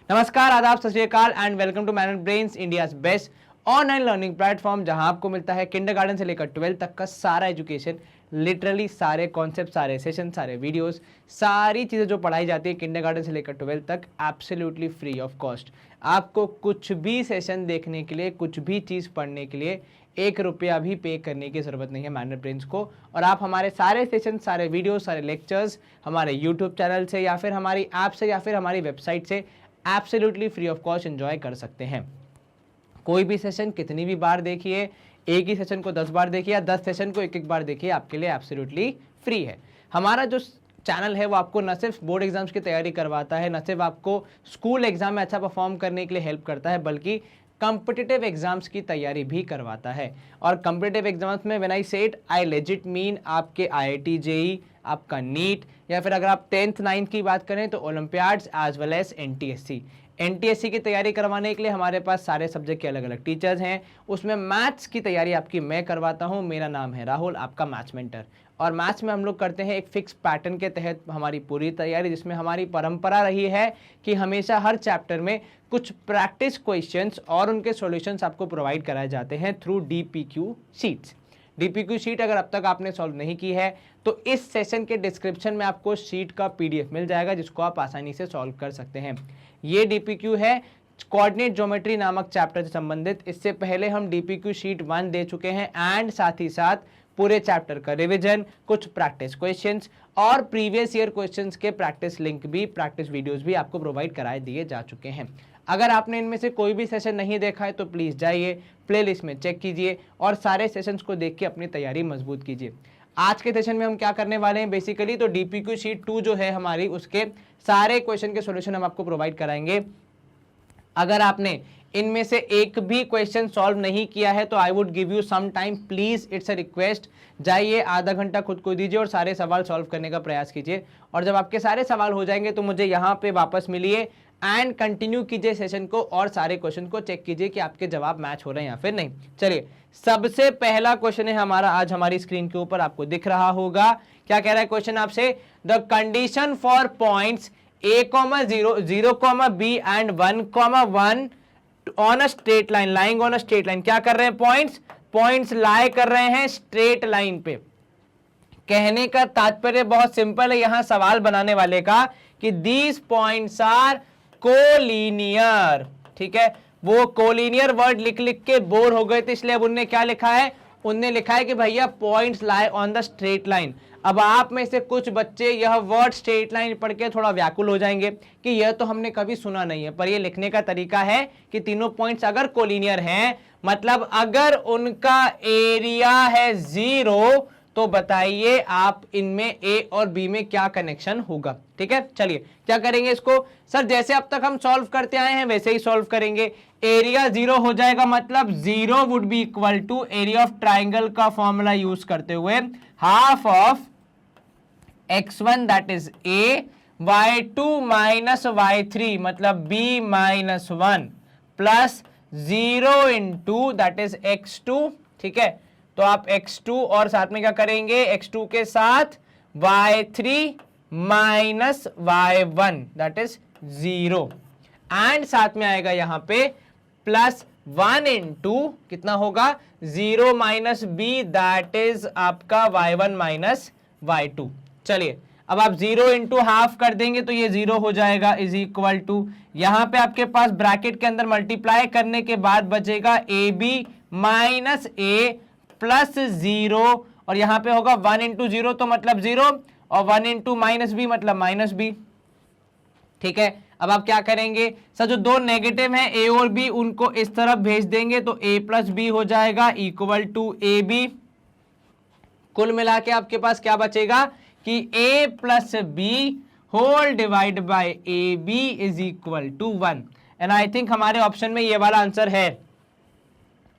नमस्कार, आदाब, सत श्री अकाल and welcome to Manage Brains, India's best online learning platform, जहां आपको मिलता है किंडरगार्टन से लेकर 12th तक का सारा एजुकेशन। लिटरली सारे कॉन्सेप्ट, सारे सेशन, सारे वीडियोस, सारी चीज़ें जो पढ़ाई जाती है किंडरगार्टन से लेकर 12th तक एब्सोल्युटली फ्री ऑफ कॉस्ट। आपको कुछ भी सेशन देखने के लिए, कुछ भी चीज़ पढ़ने के लिए 1 रुपया भी पे करने की ज़रूरत नहीं है मैनेज ब्रेन्स को। और आप हमारे सारे सेशन, सारे वीडियो, सारे लेक्चर्स हमारे यूट्यूब चैनल से या फिर हमारी ऐप से या फिर हमारी वेबसाइट से absolutely free of cost enjoy कर सकते हैं। कोई भी सेशन कितनी भी बार देखिए, एक ही सेशन को 10 बार देखिए या 10 सेशन को एक बार देखिए, आपके लिए एब्सोल्युटली फ्री है। हमारा जो चैनल है वो आपको न सिर्फ बोर्ड एग्जाम्स की तैयारी करवाता है, न सिर्फ आपको स्कूल एग्जाम में अच्छा परफॉर्म करने के लिए हेल्प करता है, बल्कि कॉम्पिटिटिव एग्जाम्स की तैयारी भी करवाता है। और कॉम्पिटिटिव एग्जाम्स में when I said I legit mean आपके IIT JEE, आपका नीट, या फिर अगर आप 10th 9th की बात करें तो olympiads as well as NTSC की तैयारी करवाने के लिए हमारे पास सारे सब्जेक्ट के अलग अलग टीचर्स हैं। उसमें मैथ्स की तैयारी आपकी मैं करवाता हूं। मेरा नाम है राहुल, आपका मैथ्स मेंटर। और मैथ्स में हम लोग करते हैं एक फिक्स पैटर्न के तहत हमारी पूरी तैयारी, जिसमें हमारी परंपरा रही है कि हमेशा हर चैप्टर में कुछ प्रैक्टिस क्वेश्चंस और उनके सॉल्यूशंस आपको प्रोवाइड कराए जाते हैं through DPQ sheets. DPQ sheet अगर अब तक आपने सॉल्व नहीं की है तो इस सेशन के डिस्क्रिप्शन में आपको शीट का PDF मिल जाएगा, जिसको आप आसानी से सॉल्व कर सकते हैं। ये DPQ है कोऑर्डिनेट ज्योमेट्री नामक चैप्टर से संबंधित। इससे पहले हम DPQ शीट 1 दे चुके हैं एंड साथ ही साथ पूरे चैप्टर का रिवीजन, कुछ प्रैक्टिस क्वेश्चंस और प्रीवियस ईयर क्वेश्चंस के प्रैक्टिस लिंक भी, प्रैक्टिस वीडियोस भी आपको प्रोवाइड कराए दिए जा चुके हैं। अगर आपने इनमें से कोई भी सेशन नहीं देखा है तो प्लीज़ जाइए, प्लेलिस्ट में चेक कीजिए और सारे सेशंस को देख के अपनी तैयारी मजबूत कीजिए। आज के सेशन में हम क्या करने वाले हैं बेसिकली, तो DPQ शीट 2 जो है हमारी, उसके सारे क्वेश्चन के सॉल्यूशन हम आपको प्रोवाइड कराएंगे। अगर आपने इनमें से एक भी क्वेश्चन सॉल्व नहीं किया है तो I would give you some time, please, it's a request. जाइए, आधा घंटा खुद को दीजिए और सारे सवाल सॉल्व करने का प्रयास कीजिए। और जब आपके सारे सवाल हो जाएंगे तो मुझे यहाँ पे वापस मिलिए एंड कंटिन्यू कीजिए सेशन को और सारे क्वेश्चन को चेक कीजिए कि आपके जवाब मैच हो रहे हैं या फिर नहीं। चलिए, सबसे पहला क्वेश्चन है हमारा आज हमारी स्क्रीन के ऊपर, आपको दिख रहा होगा। क्या कह रहा है क्वेश्चन आपसे? The condition for points A, 0, 0, B and 1, 1 on a straight line, lying on a straight line. क्या कर रहे हैं? पॉइंट्स लाई कर रहे हैं स्ट्रेट लाइन पे। कहने का तात्पर्य बहुत सिंपल है यहां सवाल बनाने वाले का कि दीज पॉइंट्स आर कोलिनियर। ठीक है, वो कोलिनियर वर्ड लिख लिख के बोर हो गए थे, इसलिए अब उनने क्या लिखा है? उनने लिखा है कि भैया points lie on the straight line. अब आप में से कुछ बच्चे यह वर्ड स्ट्रेट लाइन पढ़ के थोड़ा व्याकुल हो जाएंगे कि यह तो हमने कभी सुना नहीं है, पर यह लिखने का तरीका है कि तीनों पॉइंट्स अगर कोलिनियर हैं, मतलब अगर उनका एरिया है 0, तो बताइए आप इनमें A और B में क्या कनेक्शन होगा। ठीक है, चलिए क्या करेंगे इसको? सर जैसे अब तक हम सॉल्व करते आए हैं वैसे ही सॉल्व करेंगे। एरिया 0 हो जाएगा, मतलब 0 would be equal to area of triangle का फॉर्मूला यूज करते हुए half of x1 that is A, y2 minus y3 मतलब B minus 1 plus 0 into that is x2। ठीक है, तो आप x2 और साथ में क्या करेंगे? x2 के साथ y3 minus y1 that is 0 and साथ में आएगा यहां पे प्लस 1 इंटू कितना होगा? 0 माइनस b दैट इज आपका y1 माइनस y2। चलिए, अब आप 0 इंटू हाफ कर देंगे तो ये 0 हो जाएगा, इज इक्वल टू यहां पे आपके पास ब्रैकेट के अंदर मल्टीप्लाई करने के बाद बचेगा AB माइनस A प्लस 0 और यहां पे होगा 1 इंटू 0 तो मतलब 0 और 1 इंटू माइनस बी मतलब माइनस बी। ठीक है, अब आप क्या करेंगे? सर जो दो नेगेटिव हैं A और B, उनको इस तरफ भेज देंगे तो A प्लस बी हो जाएगा इक्वल टू AB। कुल मिला के आपके पास क्या बचेगा कि A plus B whole divide by AB is equal to 1। And I think हमारे ऑप्शन में ये वाला आंसर है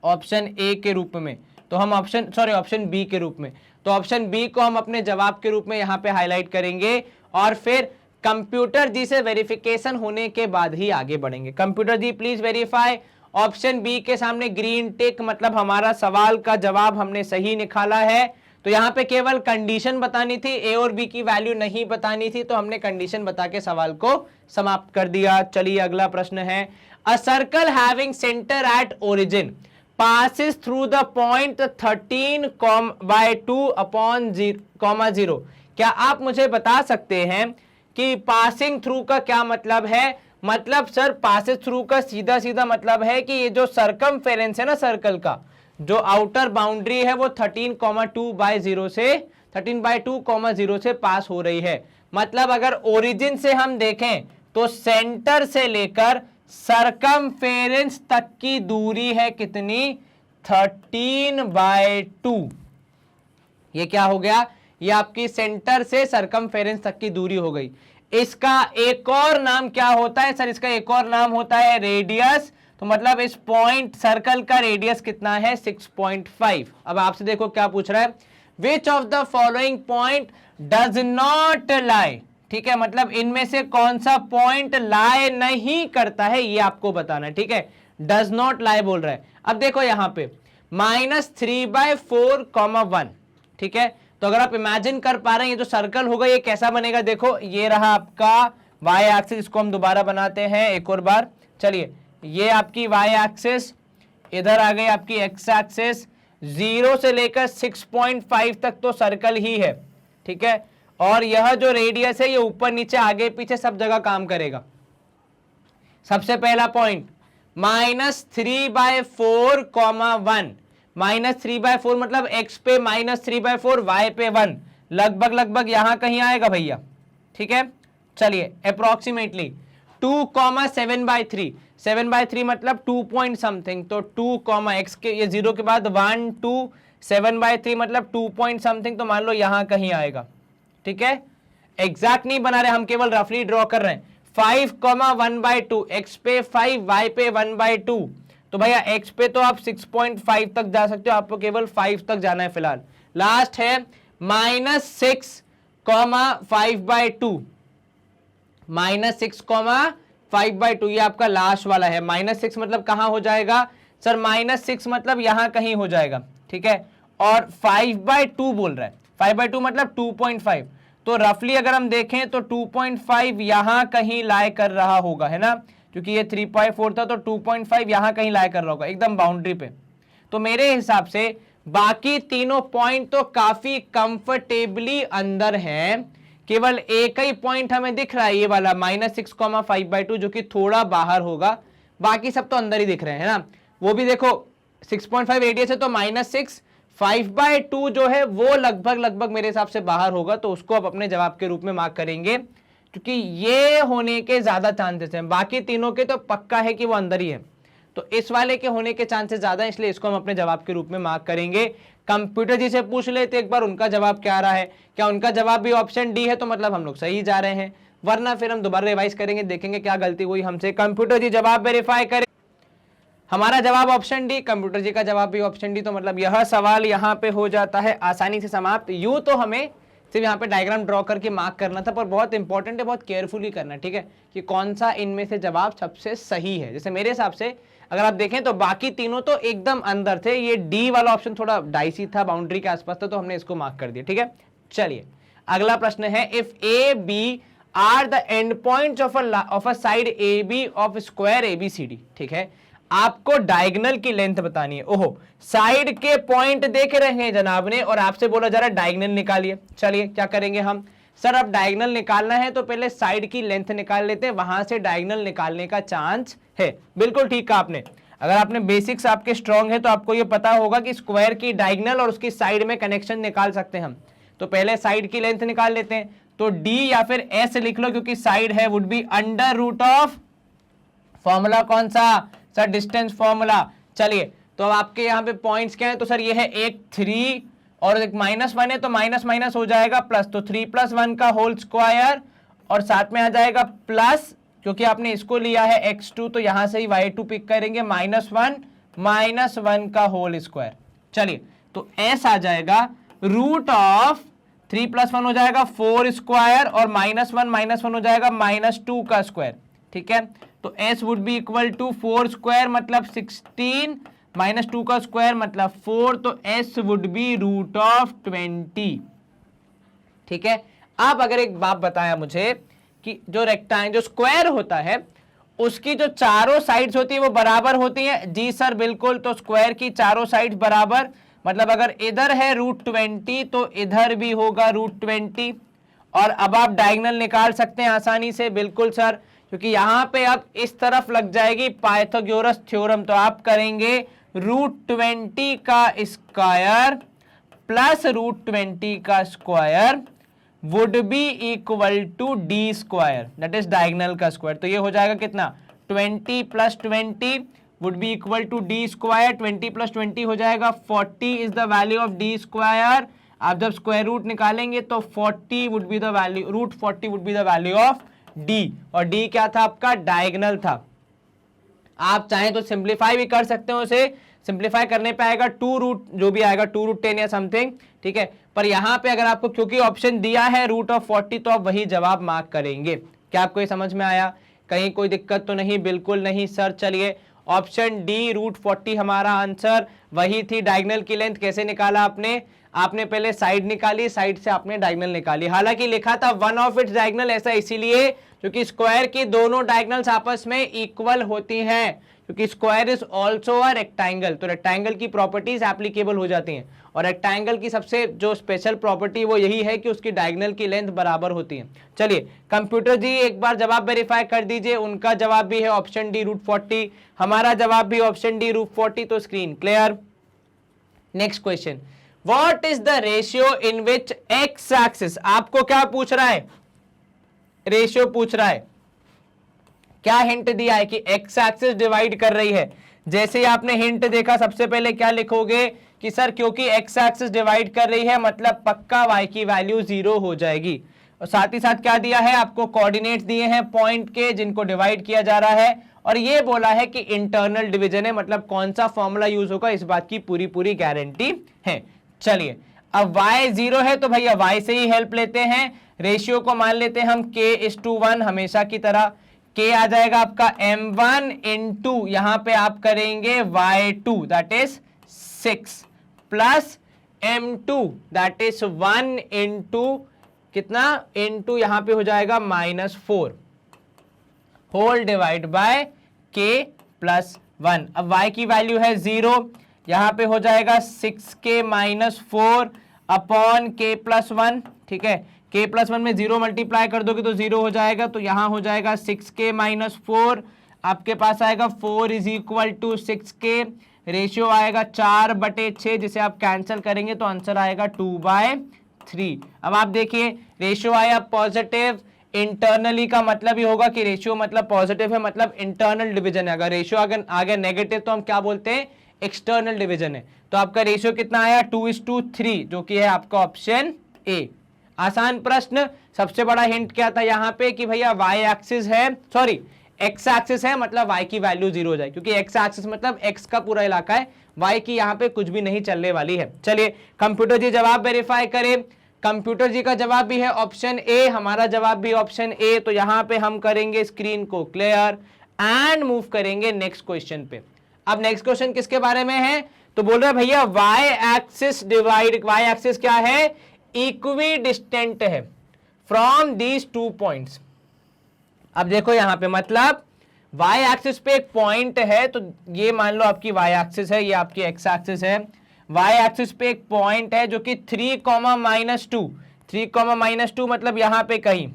ऑप्शन A के रूप में, तो हम ऑप्शन B के रूप में, तो ऑप्शन B को हम अपने जवाब के रूप में यहां पे हाईलाइट करेंगे और फिर कंप्यूटर जी से वेरिफिकेशन होने के बाद ही आगे बढ़ेंगे। Computer ji please verify option B के सामने ग्रीन टिक, मतलब हमारा सवाल का जवाब हमने सही निकाला है। तो यहाँ पे केवल कंडीशन बतानी थी, ए और बी की वैल्यू नहीं बतानी थी, तो हमने कंडीशन बता के सवाल को समाप्त कर दिया। चलिए अगला प्रश्न है, a circle having centre at origin passes through the point 13/2/0। क्या आप मुझे बता सकते हैं कि पासिंग थ्रू का क्या मतलब है? मतलब सर पासेस थ्रू का सीधा सीधा मतलब है कि ये जो सरकमफेरेंस है ना सर्कल का, जो आउटर बाउंड्री है वो 13,2/0 से 13/2,0 से पास हो रही है। मतलब अगर ओरिजिन से हम देखें तो सेंटर से लेकर सरकमफेरेंस तक की दूरी है कितनी? 13/2। ये क्या हो गया? ये आपकी सेंटर से सरकमफेरेंस तक की दूरी हो गई। इसका एक और नाम क्या होता है सर? इसका एक और नाम होता है रेडियस। तो मतलब इस पॉइंट सर्कल का रेडियस कितना है? 6.5। अब आपसे देखो क्या पूछ रहा है, which of the following point does not lie. ठीक है, मतलब इनमें से कौन सा पॉइंट लाई नहीं करता है ये आपको बताना है। ठीक है, डज नॉट लाई बोल रहा है। अब देखो यहां पे -3/4,1। ठीक है, तो अगर आप इमेजिन कर पा रहे हैं ये जो सर्कल होगा ये कैसा बनेगा, देखो ये रहा आपका वाई एक्सिस, इसको हम दोबारा बनाते हैं एक और बार। चलिए, ये आपकी वाई एक्सिस, इधर आ गई आपकी एक्स एक्सिस, 0 से लेकर 6.5 तक तो सर्कल ही है। ठीक है, और यह जो रेडियस है ये ऊपर नीचे आगे पीछे सब जगह काम करेगा। सबसे पहला पॉइंट -3/4,1, -3/4 मतलब x पे -3/4, y पे 1, लगभग लगभग यहां कहीं आएगा भैया। ठीक है, चलिए अप्रोक्सीमेटली 2,7/3, 7/3 मतलब 2 पॉइंट समथिंग, तो 2, x के ये 0 के बाद 1 2, 7/3 मतलब 2 पॉइंट समथिंग, तो मान लो यहां कहीं आएगा। ठीक है, एग्जैक्ट नहीं बना रहे हम, केवल रफली ड्रॉ कर रहे हैं। 5,1/2, x पे 5, y पे 1/2, तो भैया x पे तो आप 6.5 तक जा सकते हो, आपको केवल 5 तक जाना है फिलहाल। लास्ट है -6,5/2, -6,5/2 ये आपका लास्ट वाला है। -6 मतलब कहां हो जाएगा सर? -6 मतलब यहां कहीं हो जाएगा। ठीक है, और 5/2 बोल रहा है, 5/2 मतलब 2.5, तो रफली अगर हम देखें तो 2.5 यहां कहीं लाई कर रहा होगा, है ना, क्योंकि ये 3/4 था, तो 2.5 यहां कहीं लाई कर रहा होगा एकदम बाउंड्री पे। तो मेरे हिसाब से बाकी तीनों पॉइंट तो काफी कंफर्टेबली अंदर हैं, केवल एक ही पॉइंट हमें दिख रहा है ये वाला -6,5/2 जो कि थोड़ा बाहर होगा, बाकी सब तो अंदर ही दिख रहे हैं, है ना। वो भी देखो 6.5 रेडियस है तो -6, 5/2 जो है वो लगभग लगभग मेरे हिसाब से बाहर होगा, तो उसको आप अपने जवाब के रूप में मार्क करेंगे, क्योंकि ये होने के ज्यादा चांसेस हैं। बाकी तीनों के तो पक्का है कि वो अंदर ही है, तो इस वाले के होने के चांसेस ज्यादा है, इसलिए इसको हम अपने जवाब के रूप में मार्क करेंगे। कंप्यूटर जी से पूछ लेते एक बार उनका जवाब क्या आ रहा है, क्या उनका जवाब भी ऑप्शन डी है, तो मतलब हम लोग सही जा रहे हैं, वरना फिर हम दोबारा रिवाइज करेंगे, देखेंगे क्या गलती हुई हमसे। कंप्यूटर जी जवाब वेरीफाई करें। हमारा जवाब ऑप्शन डी, कंप्यूटर जी का जवाब भी ऑप्शन डी, तो मतलब यह सवाल यहाँ पे हो जाता है आसानी से समाप्त। यूं तो हमें सिर्फ यहाँ पे डायग्राम ड्रॉ करके मार्क करना था, पर बहुत इंपॉर्टेंट है, बहुत केयरफुली करना, ठीक है, कि कौन सा इनमें से जवाब सबसे सही है। जैसे मेरे हिसाब से अगर आप देखें तो बाकी तीनों तो एकदम अंदर थे, ये डी वाला ऑप्शन थोड़ा डाइसी था, बाउंड्री के आसपास था, तो हमने इसको मार्क कर दिया। ठीक है, चलिए अगला प्रश्न है, if A B are the end points of a side A B of square A B C D. ठीक है, आपको डायगोनल की लेंथ बतानी है। ओहो, साइड के पॉइंट देख रहे हैं जनाब ने और आपसे बोला जा रहा है डायगोनल निकालिए। चलिए क्या करेंगे हम, सर अब डायगोनल निकालना है तो पहले साइड की लेंथ निकाल लेते हैं, वहां से डायगोनल निकालने का चांस है। बिल्कुल ठीक कहा आपने, अगर आपने बेसिक्स आपके स्ट्रांग है तो आपको ये पता होगा कि स्क्वायर की डायगोनल और उसकी साइड में कनेक्शन निकाल सकते हैं हम। तो पहले साइड की लेंथ निकाल लेते हैं, तो डी या फिर एस लिख लो, क्योंकि साइड है would be under root of formula कौन सा सर, डिस्टेंस फॉर्मूला। चलिए तो अब आपके यहाँ पे पॉइंट्स क्या है, तो सर ये है एक 3 और एक -1 है, तो माइनस माइनस हो जाएगा प्लस, तो 3 + 1 का होल स्क्वायर, और साथ में आ जाएगा प्लस, क्योंकि आपने इसको लिया है x2 तो यहां से ही y2 पिक करेंगे, -1 का होल स्क्वायर। चलिए तो s आ जाएगा रूट ऑफ 3 + 1 हो जाएगा 4 स्क्वायर, और -1 हो जाएगा -2 का स्क्वायर। ठीक है, तो s would be equal to 4 square मतलब 16 -2 का स्क्वायर मतलब 4, तो s would be root of 20। ठीक है। अब अगर एक बात बताया मुझे कि जो रेक्टेंगल जो स्क्वायर होता है उसकी जो चारों साइड्स होती है वो बराबर होती है। जी सर बिल्कुल, तो स्क्वायर की चारों साइड्स बराबर मतलब अगर इधर है √20 तो इधर भी होगा √20। और अब आप डायगोनल निकाल सकते हैं आसानी से। बिल्कुल सर, क्योंकि यहां पे अब इस तरफ लग जाएगी पाइथागोरस थ्योरम, तो आप करेंगे √20 का स्क्वायर प्लस √20 का square would be equal to D square, that is diagonal का स्क्वायर। तो ये हो जाएगा कितना, 20 + 20 would be equal to D square. 20 + 20 हो जाएगा 40 is the value of D square. आप जब स्क्वायर रूट निकालेंगे तो 40 would be the value, √40 would be the value of D. और डी क्या था आपका, डायगोनल था। आप चाहें तो सिंप्लीफाई भी कर सकते हो उसे। सिंप्लीफाई करने पे आएगा 2 रूट जो भी आएगा 2√10 या समथिंग, ठीक है। पर यहां पे अगर आपको क्योंकि ऑप्शन दिया है √40 तो आप वही जवाब मार्क करेंगे। क्या आपको ये समझ में आया, कहीं कोई दिक्कत तो नहीं? बिल्कुल नहीं सर। चलिए ऑप्शन डी √40 हमारा आंसर वही थी। डायगोनल की लेंथ कैसे निकाला आपने, आपने पहले साइड निकाली, साइड से आपने डायगोनल निकाली। हालांकि लिखा था वन ऑफ इट्स डायगोनल, ऐसा इसीलिए क्योंकि स्क्वायर की दोनों डायगोनल्स आपस में इक्वल होती हैं, क्योंकि square is also a rectangle. तो रेक्टेंगल की प्रॉपर्टीज एप्लीकेबल हो जाती हैं। और रेक्टेंगल की सबसे जो स्पेशल प्रॉपर्टी वो यही है कि उसकी डायगोनल की लेंथ बराबर होती है। चलिए कंप्यूटर जी एक बार जवाब वेरीफाई कर दीजिए। उनका जवाब भी है ऑप्शन डी √40, हमारा जवाब भी ऑप्शन डी √40। तो screen clear. Next question, what is the ratio in which x axis, आपको क्या पूछ रहा है, रेशियो पूछ रहा है। क्या हिंट दिया है कि एक्स एक्सिस डिवाइड कर रही है। जैसे ही आपने हिंट देखा सबसे पहले क्या लिखोगे कि सर क्योंकि एक्स एक्सिस डिवाइड कर रही है मतलब पक्का वाई की वैल्यू 0 हो जाएगी। और साथ ही साथ क्या दिया है आपको, कोऑर्डिनेट्स दिए हैं पॉइंट के जिनको डिवाइड किया जा रहा है। और ये बोला है कि इंटरनल डिवीजन है, मतलब कौन सा फॉर्मूला यूज होगा इस बात की पूरी पूरी गारंटी है। चलिए अब y 0 है तो भैया y से ही हेल्प लेते हैं। रेशियो को मान लेते हैं हम k:1 हमेशा की तरह। k आ जाएगा आपका m1 इंटू यहां पे आप करेंगे y2 that is 6 plus m2 that is 1 into कितना, इंटू यहां पे हो जाएगा -4 होल डिवाइड बाय k+1। अब y की वैल्यू है 0, यहां पे हो जाएगा 6k - 4 अपॉन k+1, ठीक है। k+1 में 0 मल्टीप्लाई कर दोगे तो 0 हो जाएगा, तो यहां हो जाएगा 6k - 4, आपके पास आएगा 4 = 6k। रेशियो आएगा 4/6, जिसे आप कैंसिल करेंगे तो आंसर आएगा 2/3। अब आप देखिए रेशियो आया पॉजिटिव, इंटरनली का मतलब ही होगा कि रेशियो मतलब पॉजिटिव है, मतलब इंटरनल डिवीजन है। अगर रेशियो अगर आ गया नेगेटिव तो हम क्या बोलते हैं, एक्सटर्नल डिवीजन है। तो आपका रेशियो कितना आया 2:3, जो कि है आपका ऑप्शन ए। आसान प्रश्न। सबसे बड़ा हिंट क्या था यहाँ पे कि भैया वाई एक्सिस है, सॉरी एक्स एक्सिस है, मतलब वाई की वैल्यू 0 हो जाए, क्योंकि एक्स एक्सिस मतलब एक्स का पूरा इलाका है, वाई की यहाँ पे कुछ भी नहीं चलने वाली है। चलिए कंप्यूटर जी जवाब वेरीफाई करें। कंप्यूटर जी का जवाब भी है ऑप्शन ए, हमारा जवाब भी ऑप्शन ए। तो यहां पे हम करेंगे स्क्रीन को क्लियर एंड मूव करेंगे नेक्स्ट क्वेश्चन पे। अब नेक्स्ट क्वेश्चन किसके बारे में है, तो बोल रहे भैया y axis divide, y axis क्या है, इक्वी डिस्टेंट है फ्रॉम दीज 2 पॉइंट्स। अब देखो यहां पे मतलब वाई एक्सिस पे एक पॉइंट है, तो ये मान लो आपकी वाई एक्सिस है, ये आपकी एक्स एक्सिस है। वाई एक्सिस पे एक पॉइंट है जो कि 3, -2, 3, -2 मतलब यहां पे कहीं,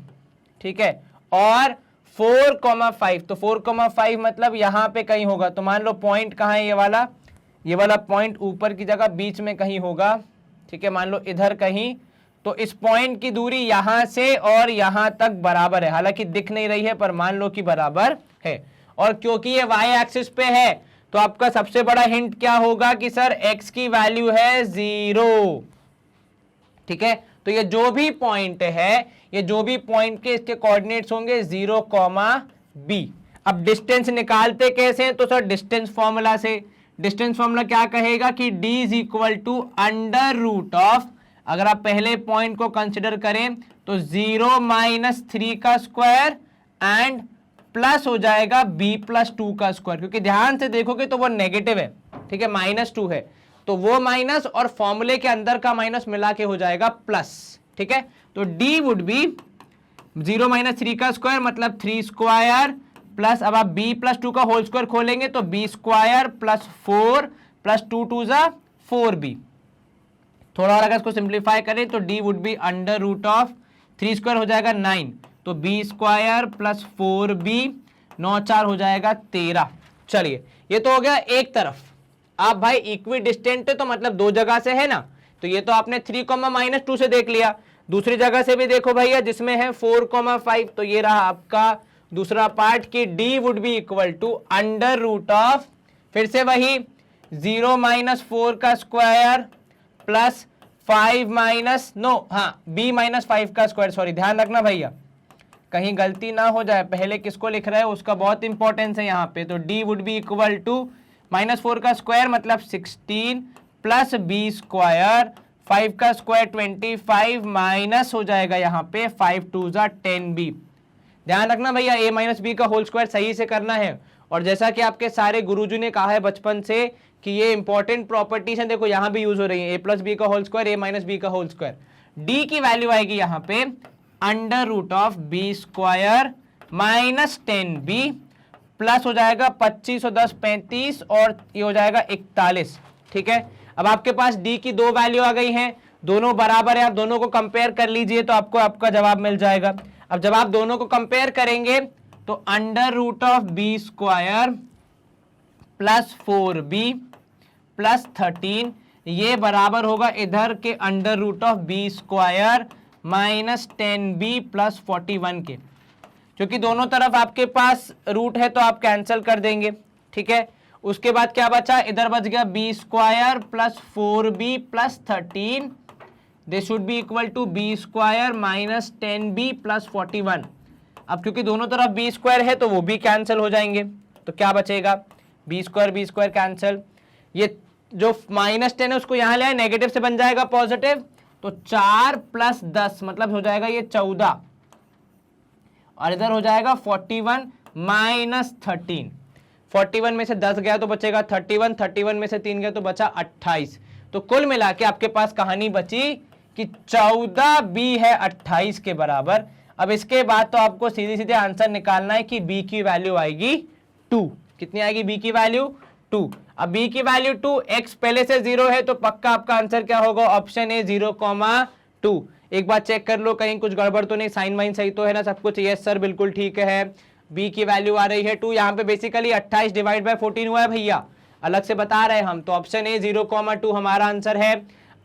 ठीक है। और 4, 5, तो 4, 5 मतलब यहां पे कहीं होगा। तो मान लो पॉइंट कहां है, ये वाला पॉइंट ऊपर की जगह बीच में कहीं होगा, ठीक है। मान लो इधर कहीं, तो इस पॉइंट की दूरी यहां से और यहां तक बराबर है, हालांकि दिख नहीं रही है पर मान लो कि बराबर है। और क्योंकि ये वाई एक्सिस पे है तो आपका सबसे बड़ा हिंट क्या होगा कि सर x की वैल्यू है 0, ठीक है। तो ये जो भी पॉइंट है, ये जो भी पॉइंट के इसके कोऑर्डिनेट्स होंगे 0, b। अब डिस्टेंस निकालते कैसे हैं, तो सर डिस्टेंस फॉर्मूला से। डिस्टेंस फॉर्मूला क्या कहेगा कि d = अगर आप पहले पॉइंट को कंसिडर करें तो 0 - 3 का स्क्वायर एंड प्लस हो जाएगा b + 2 का स्क्वायर, क्योंकि ध्यान से देखोगे तो वो नेगेटिव है, ठीक है, -2 है, तो वो माइनस और फॉर्मूले के अंदर का माइनस मिला के हो जाएगा प्लस। ठीक है, तो d वुड बी 0 - 3 का स्क्वायर मतलब 3 स्क्वायर प्लस, अब आप b + 2 का होल स्क्वायर खोलेंगे तो b स्क्वायर + 4 + 2 2 = 4b। थोड़ा और अगर इसको सिंप्लीफाई करें तो d वुड बी √, 3 स्क्वायर हो जाएगा 9, तो b स्क्वायर + 4b, 9 4 हो जाएगा 13। चलिए, ये तो हो गया एक तरफ। आप भाई इक्वी डिस्टेंट है तो मतलब दो जगह से है ना, तो ये तो आपने 3, -2 से देख लिया। दूसरी जगह से भी देखो भैया, जिसमें है 4, 5, तो ये रहा आपका दूसरा पार्ट की d would be equal to √, फिर से वही 0 - 4 का स्क्वायर प्लस 5 b - 5 का स्क्वायर। सॉरी, ध्यान रखना भैया कहीं गलती ना हो जाए, पहले किसको लिख रहे हैं उसका बहुत इंपॉर्टेंस है यहाँ पे। तो d would be equal to -4 का स्क्वायर मतलब 16 प्लस b स्क्वायर, 5 का स्क्वायर 25 माइनस हो जाएगा यहाँ पे 5 2 = 10b। ध्यान रखना भैया a - b का होल स्क्वायर सही से करना है। और जैसा कि आपके सारे गुरुजी ने कहा है बचपन से कि ये इंपॉर्टेंट प्रॉपर्टीज हैं, देखो यहाँ भी यूज हो रही है, a + b का होल स्क्वायर, a - b का होल स्क्वायर। d की वैल्यू आएगी यहाँ पे √, b स्क्वायर -10b प्लस हो जाएगा 25 और 10 35 और ये हो जाएगा 41। ठीक है, अब आपके पास d की दो वैल्यू आ गई हैं, दोनों बराबर है, आप दोनों को कंपेयर कर लीजिए तो आपको आपका जवाब मिल जाएगा। अब जब आप दोनों को कंपेयर करेंगे तो √, b स्क्वायर + 4b + 13 ये बराबर होगा इधर के √, b स्क्वायर -10b + 41 के, क्योंकि दोनों तरफ आपके पास रूट है तो आप कैंसिल कर देंगे। ठीक है, उसके बाद क्या बचा, इधर बच गया b square + 4b + 13, this should be equal to b square -10b + 41। अब क्योंकि दोनों तरफ b स्क्वायर है तो वो भी कैंसिल हो जाएंगे, तो क्या बचेगा, b स्क्वायर कैंसिल, ये जो -10 है उसको यहाँ ले आए, नेगेटिव से बन जाएगा पॉजिटिव, तो 4 + 10 मतलब हो जाएगा ये 14, और इधर हो जाएगा 41 - 13, 41 में से 10 गया तो बचेगा 31, 31 में से 3 गया तो बचा 28। तो कुल मिला के आपके पास कहानी बची कि 14b है 28 के बराबर। अब इसके बाद तो आपको सीधे सीधे आंसर निकालना है कि b की वैल्यू आएगी 2। कितनी आएगी b की वैल्यू 2। अब b की वैल्यू 2, x पहले से 0 है तो पक्का आपका आंसर क्या होगा, ऑप्शन ए 0,2। एक बार चेक कर लो कहीं कुछ गड़बड़ तो नहीं, साइन वाइन सही तो है ना सब कुछ, यस सर बिल्कुल ठीक है। b की वैल्यू आ रही है 2, यहाँ पे बेसिकली 28 / 14 हुआ है भैया, अलग से बता रहे हैं हम, तो ऑप्शन ए 0,2 हमारा आंसर है।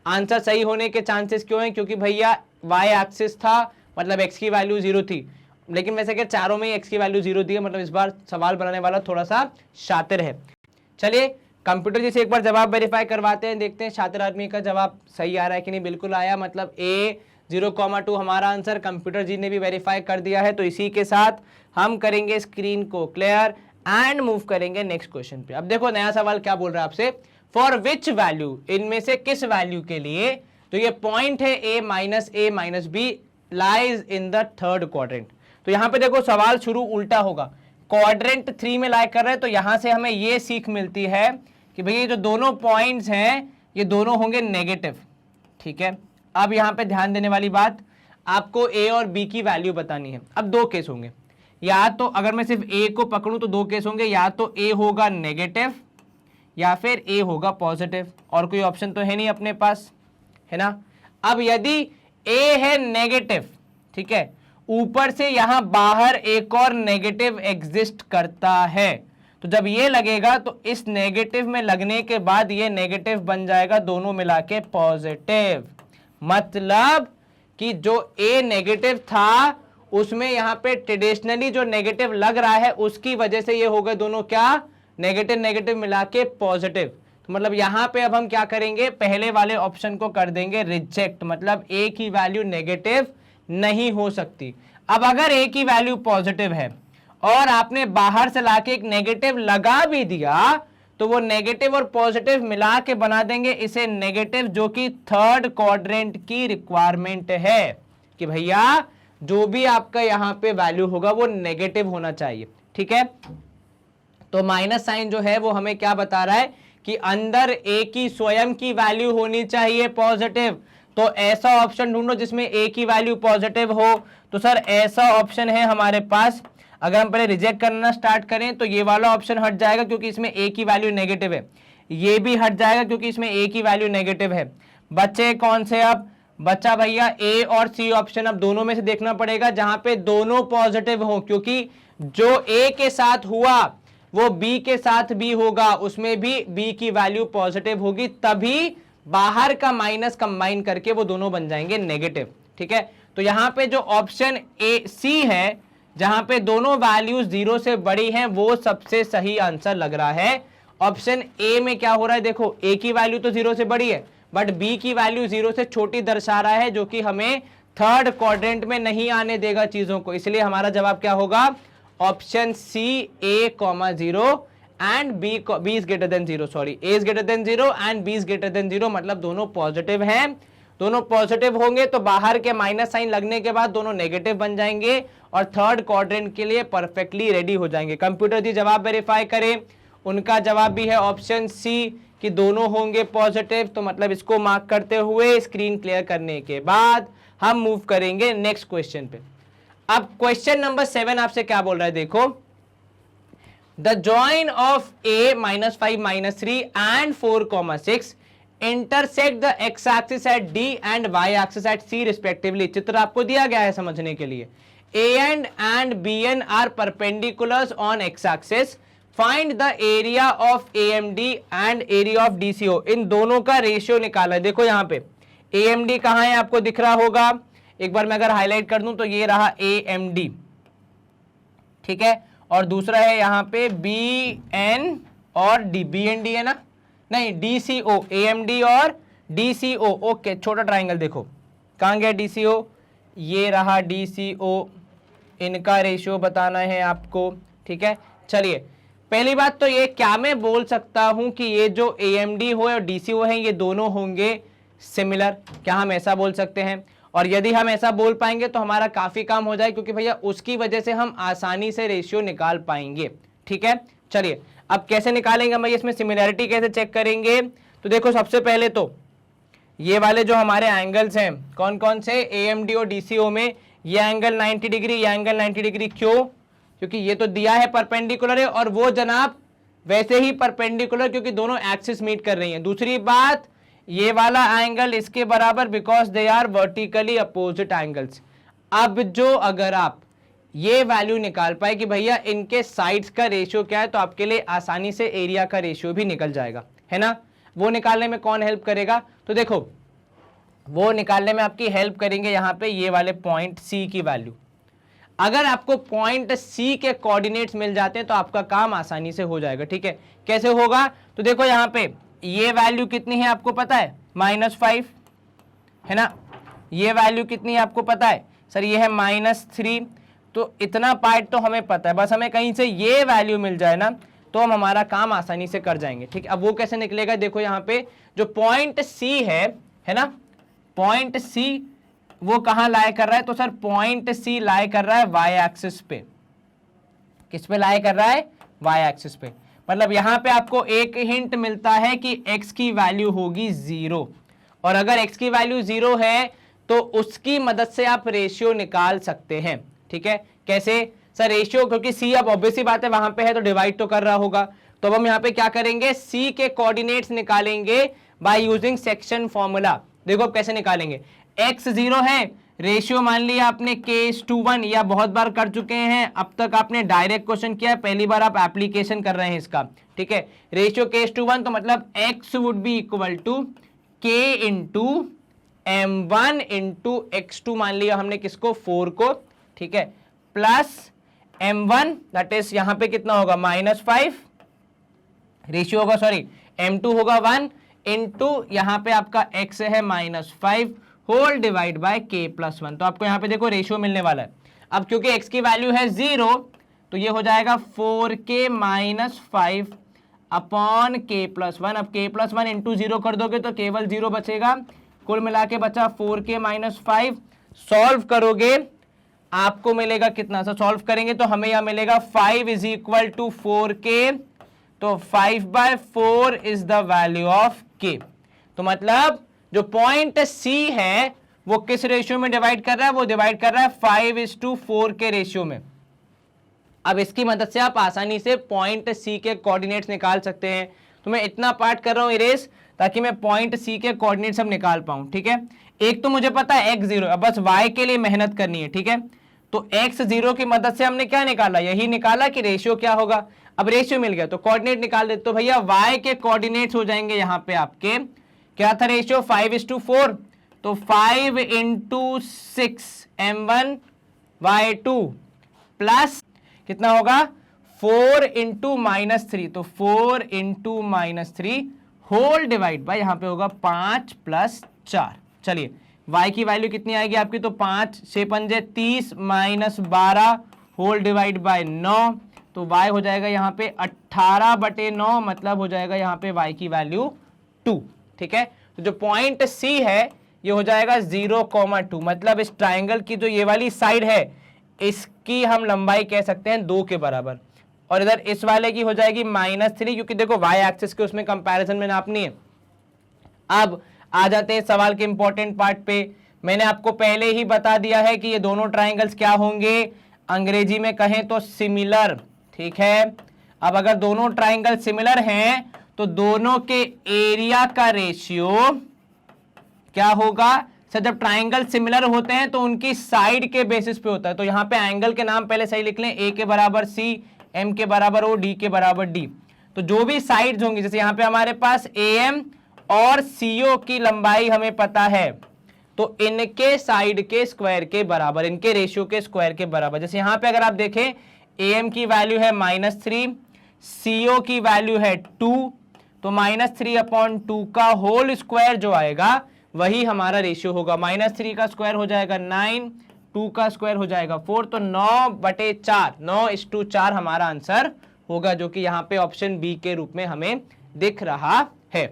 आंसर सही होने के चांसेस क्यों हैं, क्योंकि भैया y एक्सिस था मतलब x की वैल्यू 0 थी, लेकिन वैसे कि चारों में ही x की वैल्यू 0 दी है, मतलब इस बार सवाल बनाने वाला थोड़ा सा शातिर है। चलिए कंप्यूटर जी से एक बार जवाब वेरीफाई करवाते हैं, देखते हैं शातिर आदमी का जवाब सही आ रहा है कि नहीं। बिल्कुल आया, मतलब a 0,2 हमारा आंसर कंप्यूटर जी ने भी वेरीफाई कर दिया है। तो इसी के साथ हम करेंगे स्क्रीन को क्लियर एंड मूव करेंगे नेक्स्ट क्वेश्चन पे। अब देखो नया सवाल क्या बोल रहा है आपसे, फॉर विच वैल्यू, इनमें से किस वैल्यू के लिए, तो ये पॉइंट है a - b lies in the third quadrant. तो यहाँ पे देखो सवाल शुरू उल्टा होगा, क्वाड्रेंट 3 में लाई कर रहे हैं, तो यहां से हमें ये सीख मिलती है कि भैया जो दोनों पॉइंट्स हैं ये दोनों होंगे नेगेटिव। ठीक है, अब यहाँ पे ध्यान देने वाली बात, आपको a और b की वैल्यू बतानी है। अब दो केस होंगे, या तो अगर मैं सिर्फ a को पकड़ूं तो दो केस होंगे, या तो a होगा नेगेटिव या फिर a होगा पॉजिटिव, और कोई ऑप्शन तो है नहीं अपने पास, है ना। अब यदि a है नेगेटिव, ठीक है, ऊपर से यहां बाहर एक और नेगेटिव एग्जिस्ट करता है, तो जब ये लगेगा तो इस नेगेटिव में लगने के बाद ये नेगेटिव बन जाएगा दोनों मिला के पॉजिटिव। मतलब कि जो a नेगेटिव था उसमें यहां पे ट्रेडिशनली जो नेगेटिव लग रहा है उसकी वजह से ये हो गए दोनों क्या, नेगेटिव नेगेटिव मिला के पॉजिटिव। तो मतलब यहां पे अब हम क्या करेंगे, पहले वाले ऑप्शन को कर देंगे रिजेक्ट, मतलब a की वैल्यू नेगेटिव नहीं हो सकती। अब अगर a की वैल्यू पॉजिटिव है और आपने बाहर से लाके एक नेगेटिव लगा भी दिया, तो वो नेगेटिव और पॉजिटिव मिला के बना देंगे इसे नेगेटिव, जो कि थर्ड क्वाड्रेंट की रिक्वायरमेंट है कि भैया जो भी आपका यहां पे वैल्यू होगा वो नेगेटिव होना चाहिए। ठीक है, तो माइनस साइन जो है वो हमें क्या बता रहा है कि अंदर ए की स्वयं की वैल्यू होनी चाहिए पॉजिटिव, तो ऐसा ऑप्शन ढूंढो जिसमें ए की वैल्यू पॉजिटिव हो। तो सर ऐसा ऑप्शन है हमारे पास, अगर हम पहले रिजेक्ट करना स्टार्ट करें तो ये वाला ऑप्शन हट जाएगा क्योंकि इसमें ए की वैल्यू नेगेटिव है, ये भी हट जाएगा क्योंकि इसमें ए की वैल्यू नेगेटिव है। बच्चे कौन से अब, बच्चा भैया ए और सी ऑप्शन, अब दोनों में से देखना पड़ेगा जहां पे दोनों पॉजिटिव हो, क्योंकि जो ए के साथ हुआ वो बी के साथ भी होगा, उसमें भी बी की वैल्यू पॉजिटिव होगी, तभी बाहर का माइनस कंबाइन करके वो दोनों बन जाएंगे नेगेटिव। ठीक है, तो यहां पे जो ऑप्शन ए सी है जहां पे दोनों वैल्यूज 0 से बड़ी हैं वो सबसे सही आंसर लग रहा है। ऑप्शन ए में क्या हो रहा है, देखो ए की वैल्यू तो 0 से बड़ी है बट बी की वैल्यू 0 से छोटी दर्शा रहा है, जो कि हमें थर्ड क्वाड्रेंट में नहीं आने देगा चीजों को, इसलिए हमारा जवाब क्या होगा, option C A comma 0 and B is greater than 0, sorry A is greater than 0 and B is greater than 0, मतलब दोनों पॉजिटिव हैं। दोनों पॉजिटिव होंगे तो बाहर के माइनस साइन लगने के बाद दोनों नेगेटिव बन जाएंगे और थर्ड क्वाड्रेंट के लिए परफेक्टली रेडी हो जाएंगे। कंप्यूटर जी जवाब वेरीफाई करें, उनका जवाब भी है ऑप्शन सी कि दोनों होंगे पॉजिटिव, तो मतलब इसको मार्क करते हुए स्क्रीन क्लियर करने के बाद हम मूव करेंगे नेक्स्ट क्वेश्चन पे। अब क्वेश्चन नंबर 7 आपसे क्या बोल रहा है, देखो, the join of a -5 -3 and 4, 6 intersect the x axis at d and y axis at c respectively. चित्र आपको दिया गया है समझने के लिए। a and bn are perpendiculars on x axis, find the area of AMD and area of DCO। इन दोनों का रेशियो निकाला है। देखो यहाँ पे AMD कहाँ है आपको दिख रहा होगा, एक बार मैं अगर हाईलाइट कर दूं तो ये रहा AMD, ठीक है, और दूसरा है यहाँ पे BN और BND है ना, नहीं DCO, AMD और DCO। ओके, छोटा ट्राइंगल देखो कहाँ गया DCO, ये रहा DCO, इनका रेशियो बताना है आपको। ठीक है, चलिए पहली बात तो ये क्या मैं बोल सकता हूं कि ये जो AMD हो और DCO है ये दोनों होंगे सिमिलर, क्या हम ऐसा बोल सकते हैं? और यदि हम ऐसा बोल पाएंगे तो हमारा काफी काम हो जाए, क्योंकि भैया उसकी वजह से हम आसानी से रेशियो निकाल पाएंगे। ठीक है, चलिए अब कैसे निकालेंगे भैया, इसमें सिमिलैरिटी कैसे चेक करेंगे? तो देखो सबसे पहले तो ये वाले जो हमारे एंगल्स हैं कौन कौन से, AMD और DCO में ये एंगल 90 डिग्री, ये एंगल 90 डिग्री, क्यों? क्योंकि ये तो दिया है परपेंडिकुलर है और वो जनाब वैसे ही परपेंडिकुलर, क्योंकि दोनों एक्सिस मीट कर रही हैं। दूसरी बात, ये वाला एंगल इसके बराबर because they are vertically opposite angles. अब जो अगर आप ये वैल्यू निकाल पाए कि भैया इनके साइड्स का रेशियो क्या है, तो आपके लिए आसानी से एरिया का रेशियो भी निकल जाएगा, है ना। वो निकालने में कौन हेल्प करेगा? तो देखो वो निकालने में आपकी हेल्प करेंगे यहाँ पे ये वाले पॉइंट C की वैल्यू। अगर आपको पॉइंट C के कोऑर्डिनेट्स मिल जाते हैं तो आपका काम आसानी से हो जाएगा। ठीक है, कैसे होगा? तो देखो यहाँ पे ये वैल्यू कितनी है आपको पता है, -5 है ना, ये वैल्यू कितनी है आपको पता है सर, ये है -3। तो इतना पार्ट तो हमें पता है, बस हमें कहीं से ये वैल्यू मिल जाए ना तो हम हमारा काम आसानी से कर जाएंगे। ठीक है, अब वो कैसे निकलेगा? देखो यहाँ पे जो पॉइंट C है ना, पॉइंट C वो कहाँ लाए कर रहा है? तो सर पॉइंट C लाए कर रहा है y एक्सिस पे। किस पे लाए कर रहा है? y एक्सिस पे। मतलब यहाँ पे आपको एक हिंट मिलता है कि x की वैल्यू होगी 0, और अगर x की वैल्यू 0 है तो उसकी मदद से आप रेशियो निकाल सकते हैं। ठीक है, कैसे सर? रेशियो, क्योंकि C अब ऑब्वियसली बात है वहां पे है तो डिवाइड तो कर रहा होगा, तो अब हम यहाँ पे क्या करेंगे, C के कोऑर्डिनेट्स निकालेंगे बाय यूजिंग सेक्शन फॉर्मूला। देखो अब कैसे निकालेंगे, x 0 है, रेशियो मान लिया आपने k:1, या बहुत बार कर चुके हैं, अब तक आपने डायरेक्ट क्वेश्चन किया है, पहली बार आप एप्लीकेशन कर रहे हैं इसका। ठीक है, रेशियो k:1 तो मतलब x would be equal to k into m1 into x2, मान लिया हमने किसको, 4 को। ठीक है, प्लस m1 दैट इज यहाँ पे कितना होगा, -5, रेशियो होगा, सॉरी m2 होगा 1 इंटू यहाँ पे आपका x है -5 होल डिवाइड बाय k+1। तो आपको यहाँ पे देखो रेशियो मिलने वाला है। अब क्योंकि x की वैल्यू है 0 तो ये हो जाएगा 4k - 5 अपॉन k+1। अब k+1 इंटू 0 कर दोगे तो केवल 0 बचेगा, कुल मिला के बचा 4k - 5। सॉल्व करोगे आपको मिलेगा कितना सा, सॉल्व करेंगे तो हमें यहाँ मिलेगा 5 = 4k तो 5/4 is the value of k। तो मतलब जो पॉइंट C है वो किस रेशियो में डिवाइड कर रहा है, वो डिवाइड कर रहा है 5:4 के रेशियो में। अब इसकी मदद से आप आसानी से पॉइंट C के कोऑर्डिनेट्स निकाल सकते हैं। तो मैं इतना पार्ट कर रहा हूं इरेज ताकि मैं पॉइंट C के कोऑर्डिनेट्स सब निकाल पाऊं, ठीक है। एक तो मुझे पता है x0, अब बस y के लिए मेहनत करनी है, ठीक है। तो x0 की मदद से हमने क्या निकाला, यही निकाला कि रेशियो क्या होगा। अब रेशियो मिल गया तो कोऑर्डिनेट निकाल देते। तो भैया y के कोऑर्डिनेट्स हो जाएंगे यहाँ पे आपके, क्या था रेशियो 5:4, तो 5 × 6 m1/2 प्लस कितना होगा 4 × -3, तो 4 × -3 होल डिवाइड बाय यहाँ पे होगा 5 + 4। चलिए y की वैल्यू कितनी आएगी आपकी, तो 5 6 पंजे 30 -12 होल डिवाइड बाय 9, तो y हो जाएगा यहाँ पे 18/9, मतलब हो जाएगा यहाँ पे y की वैल्यू 2, ठीक है। तो जो पॉइंट C है ये हो जाएगा 0,2, मतलब इस ट्राइंगल की जो ये वाली साइड है इसकी हम लंबाई कह सकते हैं 2 के बराबर, और इधर इस वाले की हो जाएगी -3, क्योंकि देखो y एक्सिस के उसमें कंपैरिजन में नापनी है। अब आ जाते हैं सवाल के इंपॉर्टेंट पार्ट पे। मैंने आपको पहले ही बता दिया है कि ये दोनों ट्राइंगल्स क्या होंगे, अंग्रेजी में कहें तो सिमिलर, ठीक है। अब अगर दोनों ट्राइंगल सिमिलर हैं तो दोनों के एरिया का रेशियो क्या होगा। सर जब ट्राइंगल सिमिलर होते हैं तो उनकी साइड के बेसिस पे होता है। तो यहां पे एंगल के नाम पहले सही लिख लें, a के बराबर c, m के बराबर o, d के बराबर d। तो जो भी साइड्स होंगी, जैसे यहां पे हमारे पास am और co की लंबाई हमें पता है, तो इनके साइड के स्क्वायर के बराबर, इनके रेशियो के स्क्वायर के बराबर। जैसे यहां पे अगर आप देखें am की वैल्यू है -3, co की वैल्यू है 2, तो -3/2 का होल स्क्वायर जो आएगा वही हमारा रेशियो होगा। -3 का स्क्वायर हो जाएगा 9, 2 का स्क्वायर हो जाएगा 4, तो 9/4, 9:4 हमारा आंसर होगा, जो कि यहाँ पे ऑप्शन बी के रूप में हमें दिख रहा है।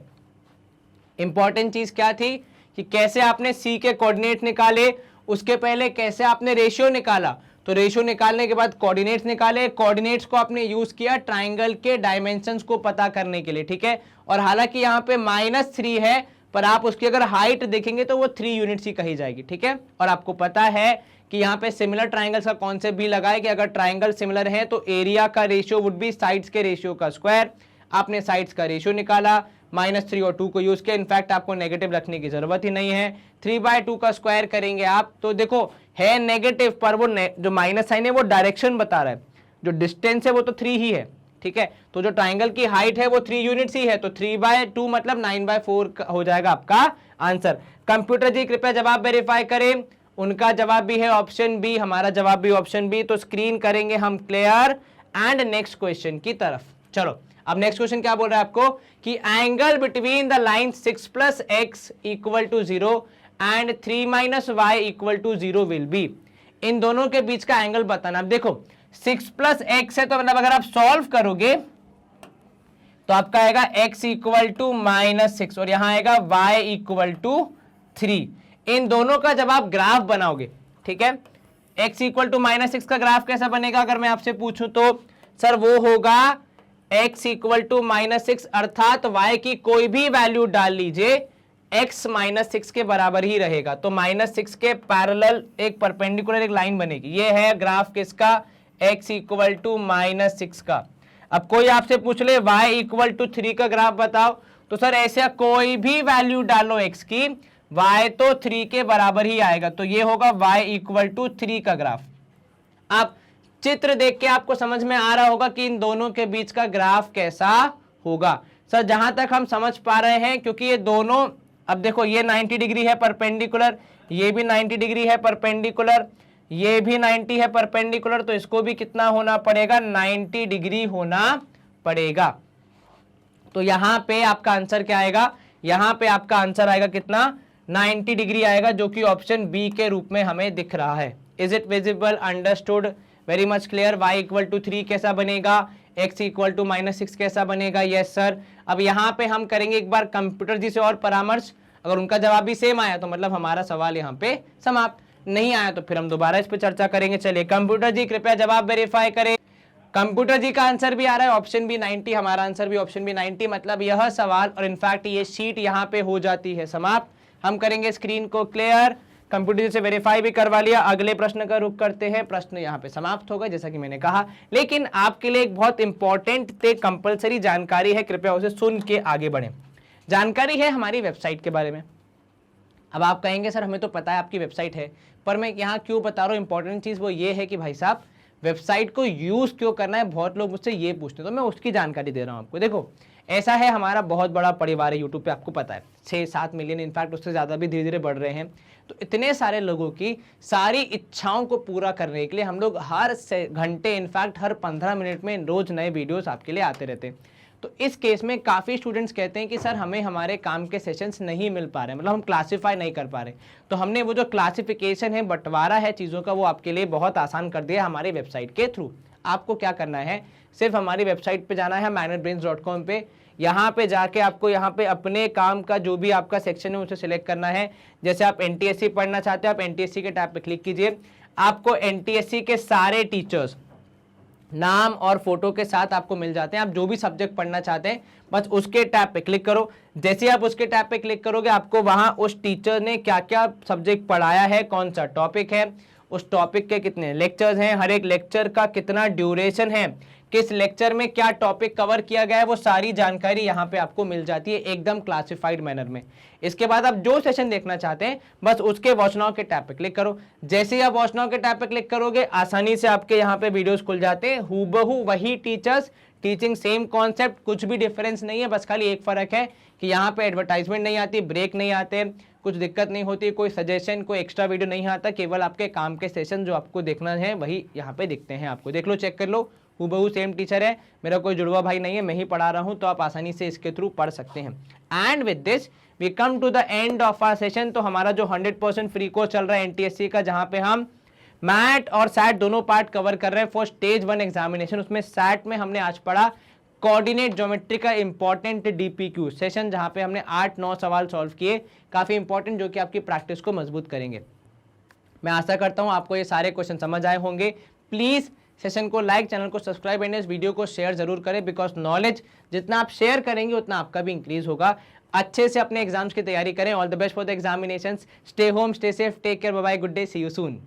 इंपॉर्टेंट चीज क्या थी कि कैसे आपने सी के कोऑर्डिनेट निकाले, उसके पहले कैसे आपने रेशियो निकाला। तो रेशियो निकालने के बाद कोऑर्डिनेट्स निकाले, कोऑर्डिनेट्स को आपने यूज किया ट्राइंगल के डायमेंशंस को पता करने के लिए, ठीक है। और हालांकि यहाँ पे -3 है, पर आप उसकी अगर हाइट देखेंगे तो वो 3 यूनिट्स ही कही जाएगी, ठीक है। और आपको पता है कि यहाँ पे सिमिलर ट्राइंगल्स का कॉन्सेप्ट भी लगा है कि अगर ट्राइंगल सिमिलर है तो एरिया का रेशियो वुड बी साइड्स के रेशियो का स्क्वायर। आपने साइड्स का रेशियो निकाला, -3 और 2 को यूज किया। इनफैक्ट आपको नेगेटिव रखने की जरूरत ही नहीं है, 3/2 का स्क्वायर करेंगे आप, तो देखो है नेगेटिव, पर वो जो माइनस साइन है वो डायरेक्शन बता रहा है, जो डिस्टेंस है वो तो 3 ही है, ठीक है। तो जो ट्राइंगल की हाइट है वो 3 यूनिट्स ही है, तो 3/2 मतलब 9/4 हो जाएगा आपका आंसर। कंप्यूटर जी कृपया जवाब वेरीफाई करें। उनका जवाब भी है ऑप्शन बी, हमारा जवाब भी ऑप्शन बी। तो स्क्रीन करेंगे हम क्लियर एंड नेक्स्ट क्वेश्चन की तरफ। चलो अब नेक्स्ट क्वेश्चन क्या बोल रहा है आपको कि angle between the line 6 + x = 0 and 3 - y = 0 will be. इन दोनों के बीच का एंगल बताना। अब देखो 6 + x है, तो मतलब अगर आप सॉल्व करोगे तो आपका आएगा x = -6 और यहां आएगा y = 3। इन दोनों का जब आप ग्राफ बनाओगे, ठीक है, x = -6 का ग्राफ कैसा बनेगा अगर मैं आपसे पूछूं तो सर वो होगा x = -6 अर्थात y की कोई भी वैल्यू डाल लीजिए, x -6 के बराबर ही रहेगा। तो -6 के पैरेलल एक परपेंडिकुलर एक लाइन बनेगी। ये है ग्राफ किसका, x = -6 का। अब कोई आपसे पूछ ले y = 3 का ग्राफ बताओ, तो सर ऐसा कोई भी वैल्यू डालो x की, y तो 3 के बराबर ही आएगा। तो ये होगा y = 3 का ग्राफ। अब चित्र देख के आपको समझ में आ रहा होगा कि इन दोनों के बीच का ग्राफ कैसा होगा। सर जहां तक हम समझ पा रहे हैं, क्योंकि ये दोनों, अब देखो ये 90 डिग्री है परपेंडिकुलर, ये भी 90 डिग्री है परपेंडिकुलर, ये भी 90 है परपेंडिकुलर, तो इसको भी कितना होना पड़ेगा, 90 डिग्री होना पड़ेगा। तो यहां पे आपका आंसर क्या आएगा, यहां पे आपका आंसर आएगा कितना, 90 डिग्री आएगा, जो कि ऑप्शन बी के रूप में हमें दिख रहा है। Is it visible, understood, very much clear. y = 3 कैसा बनेगा, x = -6 कैसा बनेगा, यस सर। अब यहाँ पे हम करेंगे एक बार कंप्यूटर जी से और परामर्श, अगर उनका जवाब भी सेम आया तो मतलब हमारा सवाल यहाँ पे समाप्त, नहीं आया तो फिर हम दोबारा इस पे चर्चा करेंगे। चलिए कंप्यूटर जी कृपया जवाब वेरीफाई करें। कंप्यूटर जी का आंसर भी आ रहा है ऑप्शन बी 90, हमारा आंसर भी ऑप्शन बी 90। मतलब यह सवाल और इनफैक्ट ये शीट यहाँ पे हो जाती है समाप्त। हम करेंगे स्क्रीन को क्लियर, कंप्यूटर से वेरीफाई भी करवा लिया। अगले प्रश्न का रुख करते हैं, प्रश्न यहाँ पे समाप्त होगा जैसा कि मैंने कहा, लेकिन आपके लिए एक बहुत इंपॉर्टेंट ते कंपलसरी जानकारी है, कृपया उसे सुन के आगे बढ़ें। जानकारी है हमारी वेबसाइट के बारे में। अब आप कहेंगे सर हमें तो पता है आपकी वेबसाइट है, पर मैं यहाँ क्यों बता रहा हूँ, इंपॉर्टेंट चीज़ वो ये है कि भाई साहब वेबसाइट को यूज़ क्यों करना है, बहुत लोग मुझसे ये पूछते हैं, तो मैं उसकी जानकारी दे रहा हूँ आपको। देखो ऐसा है, हमारा बहुत बड़ा परिवार है यूट्यूब पे, आपको पता है 6-7 मिलियन, इनफैक्ट उससे ज़्यादा भी धीरे धीरे बढ़ रहे हैं। तो इतने सारे लोगों की सारी इच्छाओं को पूरा करने के लिए हम लोग हर घंटे, इनफैक्ट हर 15 मिनट में रोज़ नए वीडियोज़ आपके लिए आते रहते हैं। तो इस केस में काफ़ी स्टूडेंट्स कहते हैं कि सर हमें हमारे काम के सेशंस नहीं मिल पा रहे, मतलब हम क्लासीफाई नहीं कर पा रहे। तो हमने वो जो क्लासिफिकेशन है, बंटवारा है चीज़ों का, वो आपके लिए बहुत आसान कर दिया हमारी वेबसाइट के थ्रू। आपको क्या करना है, सिर्फ हमारी वेबसाइट पे जाना है mannerbrains.com पे। यहाँ पे जाके आपको यहाँ पे अपने काम का जो भी आपका सेक्शन है उसे सिलेक्ट करना है। जैसे आप NTSC पढ़ना चाहते हो, आप NTSC के टैब पे क्लिक कीजिए। आपको NTSC के सारे टीचर्स नाम और फोटो के साथ आपको मिल जाते हैं। आप जो भी सब्जेक्ट पढ़ना चाहते हैं बस उसके टैब पे क्लिक करो। जैसे आप उसके टैब पे क्लिक करोगे, आपको वहां उस टीचर ने क्या क्या सब्जेक्ट पढ़ाया है, कौन सा टॉपिक है, उस टॉपिक के कितने लेक्चर्स हैं, हर एक लेक्चर का कितना ड्यूरेशन है, किस लेक्चर में क्या टॉपिक कवर किया गया है, वो सारी जानकारी यहाँ पे आपको मिल जाती है एकदम क्लासिफाइड मैनर में। इसके बाद आप जो सेशन देखना चाहते हैं बस उसके वॉच नाउ के टैब पे क्लिक करो। जैसे ही आप वॉच नाउ के टैब पे क्लिक करोगे, आसानी से आपके यहाँ पे वीडियोस खुल जाते हैं, हूबहू वही टीचर्स, टीचिंग सेम कॉन्सेप्ट, कुछ भी डिफरेंस नहीं है। बस खाली एक फर्क है कि यहाँ पे एडवर्टाइजमेंट नहीं आती, ब्रेक नहीं आते, कुछ दिक्कत नहीं होती, कोई सजेशन, कोई एक्स्ट्रा वीडियो नहीं आता, केवल आपके काम के सेशन जो आपको देखना है वही यहाँ पे दिखते हैं आपको। देख लो, चेक कर लो, हूबहू सेम टीचर है, मेरा कोई जुड़वा भाई नहीं है, मैं ही पढ़ा रहा हूँ, तो आप आसानी से इसके थ्रू पढ़ सकते हैं। And with this we come to the end of our session. तो हमारा जो 100% फ्री कोर्स चल रहा है NTSC का, जहाँ पे हम मैट और सैट दोनों पार्ट कवर कर रहे हैं फॉर स्टेज 1 एग्जामिनेशन। उसमें सैट में हमने आज पढ़ा कोऑर्डिनेट ज्योमेट्री का इंपॉर्टेंट DPQ सेशन, जहाँ पे हमने 8-9 सवाल सॉल्व किए, काफ़ी इंपॉर्टेंट, जो कि आपकी प्रैक्टिस को मजबूत करेंगे। मैं आशा करता हूँ आपको ये सारे क्वेश्चन समझ आए होंगे। प्लीज़ सेशन को लाइक, चैनल को सब्सक्राइब एंड इस वीडियो को शेयर जरूर करें, बिकॉज नॉलेज जितना आप शेयर करेंगे उतना आपका भी इंक्रीज होगा। अच्छे से अपने एग्जाम्स की तैयारी करें। All the best for the examinations. Stay home, stay safe, take care, bye bye, good day, see you soon.